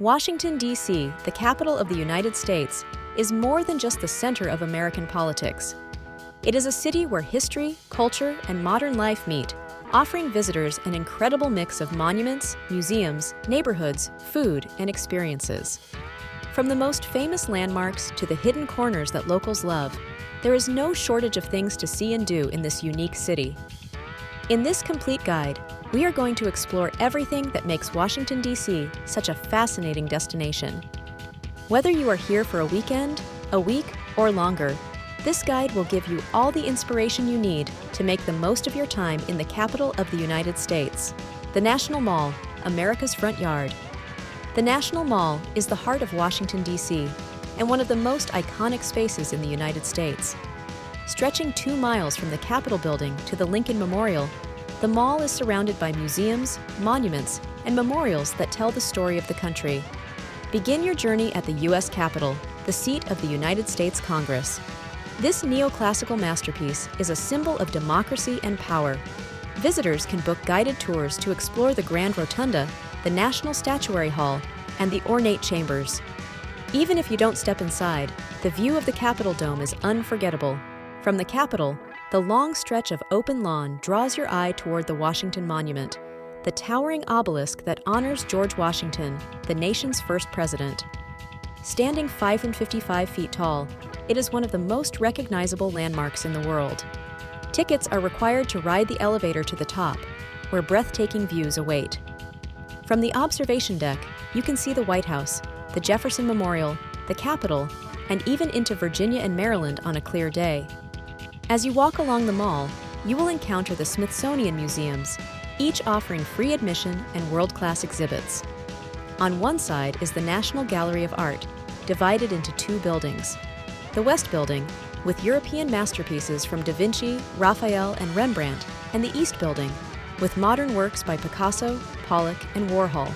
Washington, D.C., the capital of the United States, is more than just the center of American politics. It is a city where history, culture, and modern life meet, offering visitors an incredible mix of monuments, museums, neighborhoods, food, and experiences. From the most famous landmarks to the hidden corners that locals love, there is no shortage of things to see and do in this unique city. In this complete guide, we are going to explore everything that makes Washington, D.C. such a fascinating destination. Whether you are here for a weekend, a week, or longer, this guide will give you all the inspiration you need to make the most of your time in the capital of the United States, the National Mall, America's front yard. The National Mall is the heart of Washington, D.C., and one of the most iconic spaces in the United States. Stretching 2 miles from the Capitol building to the Lincoln Memorial, the mall is surrounded by museums, monuments, and memorials that tell the story of the country. Begin your journey at the U.S. Capitol, the seat of the United States Congress. This neoclassical masterpiece is a symbol of democracy and power. Visitors can book guided tours to explore the Grand Rotunda, the National Statuary Hall, and the ornate chambers. Even if you don't step inside, the view of the Capitol Dome is unforgettable. From the Capitol, the long stretch of open lawn draws your eye toward the Washington Monument, the towering obelisk that honors George Washington, the nation's first president. Standing 555 feet tall, it is one of the most recognizable landmarks in the world. Tickets are required to ride the elevator to the top, where breathtaking views await. From the observation deck, you can see the White House, the Jefferson Memorial, the Capitol, and even into Virginia and Maryland on a clear day. As you walk along the mall, you will encounter the Smithsonian Museums, each offering free admission and world-class exhibits. On one side is the National Gallery of Art, divided into 2 buildings. The West Building, with European masterpieces from Da Vinci, Raphael, and Rembrandt, and the East Building, with modern works by Picasso, Pollock, and Warhol.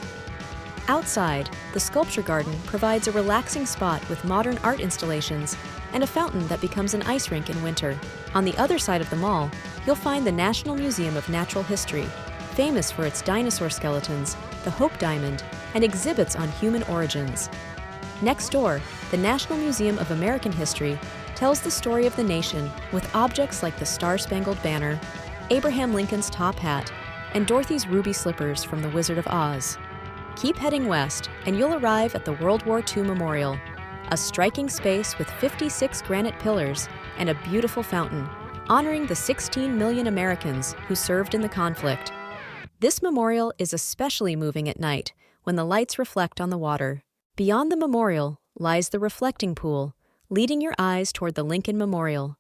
Outside, the Sculpture Garden provides a relaxing spot with modern art installations and a fountain that becomes an ice rink in winter. On the other side of the mall, you'll find the National Museum of Natural History, famous for its dinosaur skeletons, the Hope Diamond, and exhibits on human origins. Next door, the National Museum of American History tells the story of the nation with objects like the Star-Spangled Banner, Abraham Lincoln's top hat, and Dorothy's ruby slippers from The Wizard of Oz. Keep heading west, and you'll arrive at the World War II Memorial, a striking space with 56 granite pillars and a beautiful fountain, honoring the 16 million Americans who served in the conflict. This memorial is especially moving at night, when the lights reflect on the water. Beyond the memorial lies the reflecting pool, leading your eyes toward the Lincoln Memorial.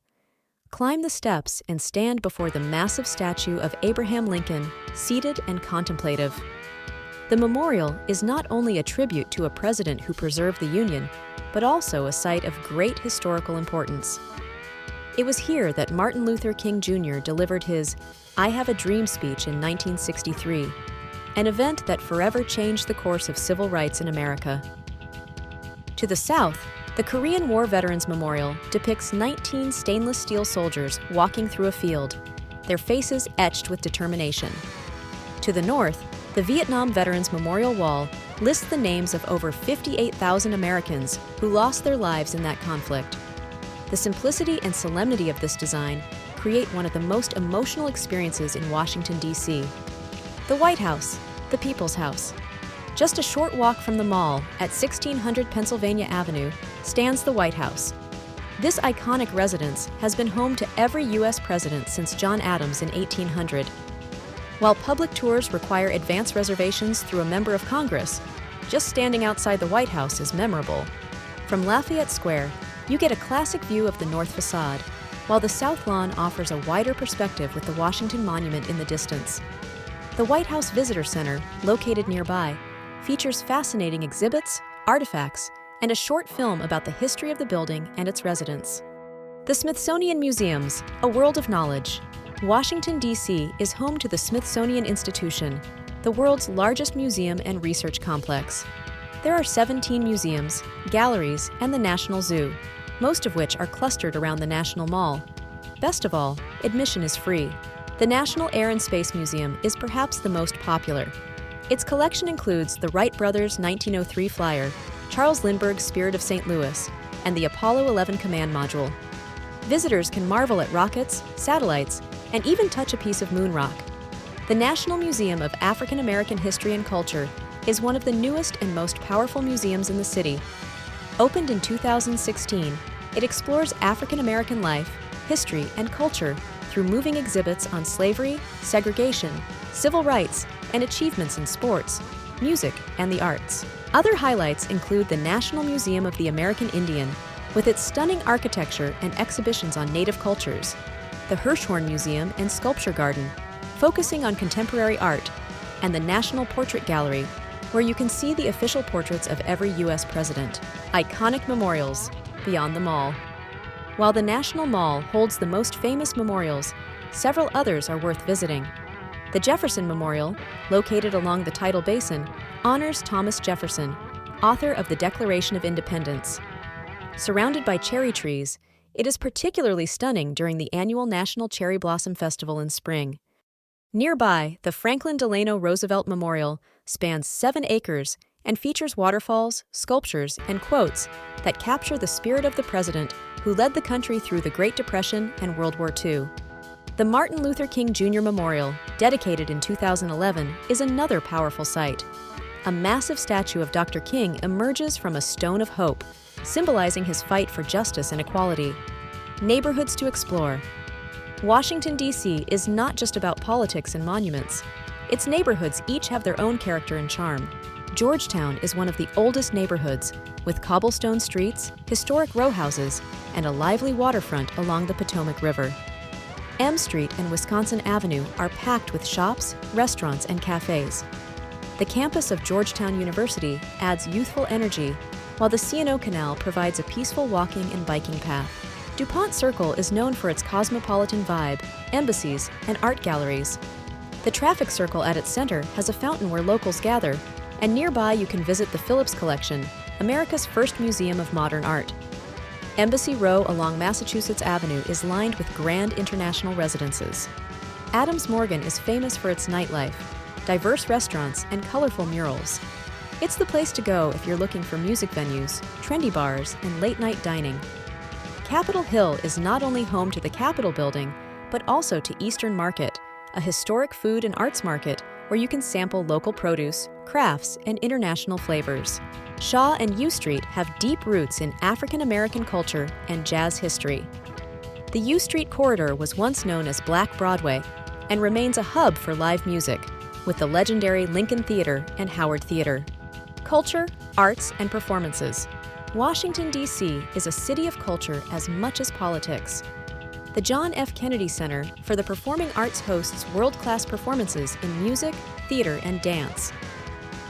Climb the steps and stand before the massive statue of Abraham Lincoln, seated and contemplative. The memorial is not only a tribute to a president who preserved the Union, but also a site of great historical importance. It was here that Martin Luther King Jr. delivered his "I Have a Dream" speech in 1963, an event that forever changed the course of civil rights in America. To the south, the Korean War Veterans Memorial depicts 19 stainless steel soldiers walking through a field, their faces etched with determination. To the north, the Vietnam Veterans Memorial Wall lists the names of over 58,000 Americans who lost their lives in that conflict. The simplicity and solemnity of this design create one of the most emotional experiences in Washington, D.C. The White House, the People's House. Just a short walk from the mall at 1600 Pennsylvania Avenue stands the White House. This iconic residence has been home to every U.S. president since John Adams in 1800. While public tours require advance reservations through a member of Congress, just standing outside the White House is memorable. From Lafayette Square, you get a classic view of the north facade, while the south lawn offers a wider perspective with the Washington Monument in the distance. The White House Visitor Center, located nearby, features fascinating exhibits, artifacts, and a short film about the history of the building and its residents. The Smithsonian Museums, a world of knowledge. Washington, D.C. is home to the Smithsonian Institution, the world's largest museum and research complex. There are 17 museums, galleries, and the National Zoo, most of which are clustered around the National Mall. Best of all, admission is free. The National Air and Space Museum is perhaps the most popular. Its collection includes the Wright brothers' 1903 flyer, Charles Lindbergh's Spirit of St. Louis, and the Apollo 11 command module. Visitors can marvel at rockets, satellites, and even touch a piece of moon rock. The National Museum of African American History and Culture is one of the newest and most powerful museums in the city. Opened in 2016, it explores African American life, history, and culture through moving exhibits on slavery, segregation, civil rights, and achievements in sports, music, and the arts. Other highlights include the National Museum of the American Indian, with its stunning architecture and exhibitions on native cultures, the Hirshhorn Museum and Sculpture Garden, focusing on contemporary art, and the National Portrait Gallery, where you can see the official portraits of every U.S. president. Iconic memorials beyond the mall. While the National Mall holds the most famous memorials, several others are worth visiting. The Jefferson Memorial, located along the tidal basin, honors Thomas Jefferson, author of the Declaration of Independence. Surrounded by cherry trees, it is particularly stunning during the annual National Cherry Blossom Festival in spring. Nearby, the Franklin Delano Roosevelt Memorial spans 7 acres and features waterfalls, sculptures, and quotes that capture the spirit of the president who led the country through the Great Depression and World War II. The Martin Luther King Jr. Memorial, dedicated in 2011, is another powerful sight. A massive statue of Dr. King emerges from a stone of hope, symbolizing his fight for justice and equality. Neighborhoods to explore. Washington, D.C. is not just about politics and monuments. Its neighborhoods each have their own character and charm. Georgetown is one of the oldest neighborhoods, with cobblestone streets, historic row houses, and a lively waterfront along the Potomac River. M Street and Wisconsin Avenue are packed with shops, restaurants, and cafes. The campus of Georgetown University adds youthful energy, while the C&O Canal provides a peaceful walking and biking path. DuPont Circle is known for its cosmopolitan vibe, embassies, and art galleries. The traffic circle at its center has a fountain where locals gather, and nearby you can visit the Phillips Collection, America's first museum of modern art. Embassy Row along Massachusetts Avenue is lined with grand international residences. Adams Morgan is famous for its nightlife, diverse restaurants, and colorful murals. It's the place to go if you're looking for music venues, trendy bars, and late-night dining. Capitol Hill is not only home to the Capitol Building, but also to Eastern Market, a historic food and arts market where you can sample local produce, crafts, and international flavors. Shaw and U Street have deep roots in African American culture and jazz history. The U Street corridor was once known as Black Broadway and remains a hub for live music, with the legendary Lincoln Theater and Howard Theater. Culture, arts, and performances. Washington, D.C. is a city of culture as much as politics. The John F. Kennedy Center for the Performing Arts hosts world-class performances in music, theater, and dance.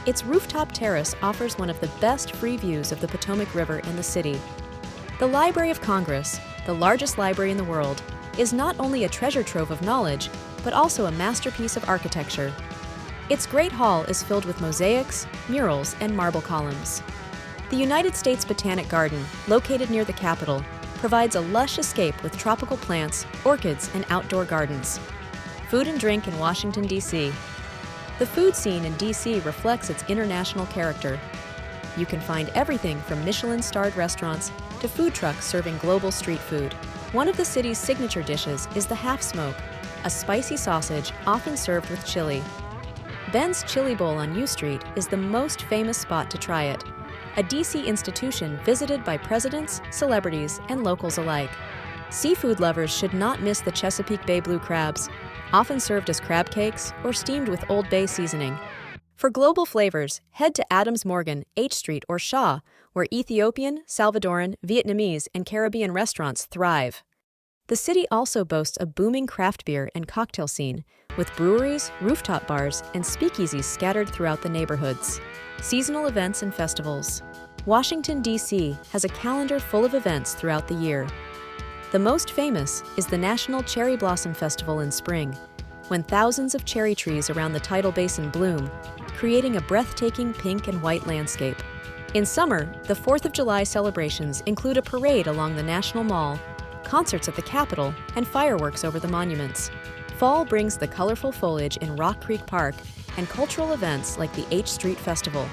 Its rooftop terrace offers one of the best free views of the Potomac River and the city. The Library of Congress, the largest library in the world, is not only a treasure trove of knowledge, but also a masterpiece of architecture. Its Great Hall is filled with mosaics, murals, and marble columns. The United States Botanic Garden, located near the Capitol, provides a lush escape with tropical plants, orchids, and outdoor gardens. Food and drink in Washington, D.C. The food scene in D.C. reflects its international character. You can find everything from Michelin-starred restaurants to food trucks serving global street food. One of the city's signature dishes is the half smoke, a spicy sausage often served with chili. Ben's Chili Bowl on U Street is the most famous spot to try it, a D.C. institution visited by presidents, celebrities, and locals alike. Seafood lovers should not miss the Chesapeake Bay blue crabs, often served as crab cakes or steamed with Old Bay seasoning. For global flavors, head to Adams Morgan, H Street, or Shaw, where Ethiopian, Salvadoran, Vietnamese, and Caribbean restaurants thrive. The city also boasts a booming craft beer and cocktail scene, with breweries, rooftop bars, and speakeasies scattered throughout the neighborhoods. Seasonal events and festivals. Washington, D.C. has a calendar full of events throughout the year. The most famous is the National Cherry Blossom Festival in spring, when thousands of cherry trees around the tidal basin bloom, creating a breathtaking pink and white landscape. In summer, the 4th of July celebrations include a parade along the National Mall, concerts at the Capitol, and fireworks over the monuments. Fall brings the colorful foliage in Rock Creek Park and cultural events like the H Street Festival.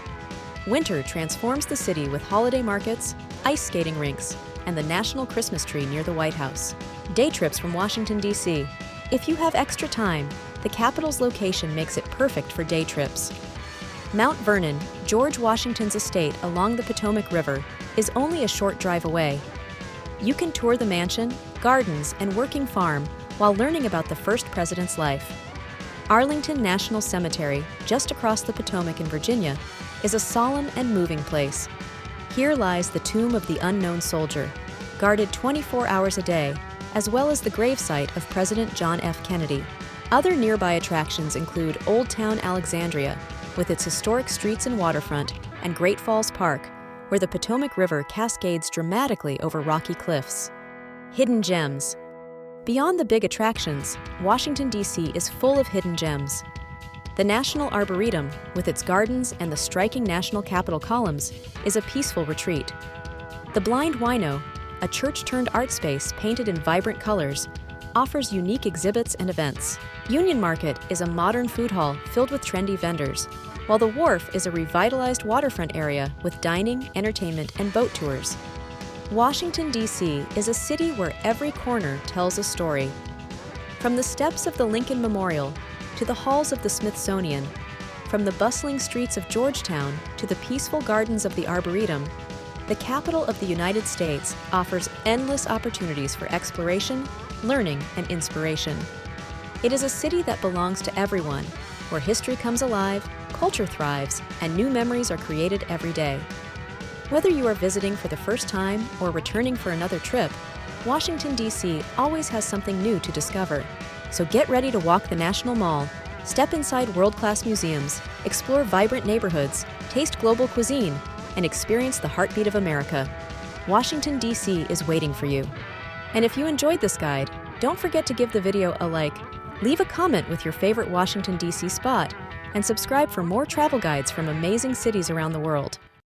Winter transforms the city with holiday markets, ice skating rinks, and the national Christmas tree near the White House. Day trips from Washington, D.C. If you have extra time, the capital's location makes it perfect for day trips. Mount Vernon, George Washington's estate along the Potomac River, is only a short drive away. You can tour the mansion, gardens, and working farm while learning about the first president's life. Arlington National Cemetery, just across the Potomac in Virginia, is a solemn and moving place. Here lies the tomb of the unknown soldier, guarded 24 hours a day, as well as the gravesite of President John F. Kennedy. Other nearby attractions include Old Town Alexandria, with its historic streets and waterfront, and Great Falls Park, where the Potomac River cascades dramatically over rocky cliffs. Hidden gems. Beyond the big attractions, Washington, D.C. is full of hidden gems. The National Arboretum, with its gardens and the striking National Capitol columns, is a peaceful retreat. The Blind Wino, a church-turned-art space painted in vibrant colors, offers unique exhibits and events. Union Market is a modern food hall filled with trendy vendors, while the Wharf is a revitalized waterfront area with dining, entertainment, and boat tours. Washington, D.C. is a city where every corner tells a story. From the steps of the Lincoln Memorial to the halls of the Smithsonian, from the bustling streets of Georgetown to the peaceful gardens of the Arboretum, the capital of the United States offers endless opportunities for exploration, learning, and inspiration. It is a city that belongs to everyone, where history comes alive, culture thrives, and new memories are created every day. Whether you are visiting for the first time or returning for another trip, Washington, D.C. always has something new to discover. So get ready to walk the National Mall, step inside world-class museums, explore vibrant neighborhoods, taste global cuisine, and experience the heartbeat of America. Washington, D.C. is waiting for you. And if you enjoyed this guide, don't forget to give the video a like, leave a comment with your favorite Washington, D.C. spot, and subscribe for more travel guides from amazing cities around the world.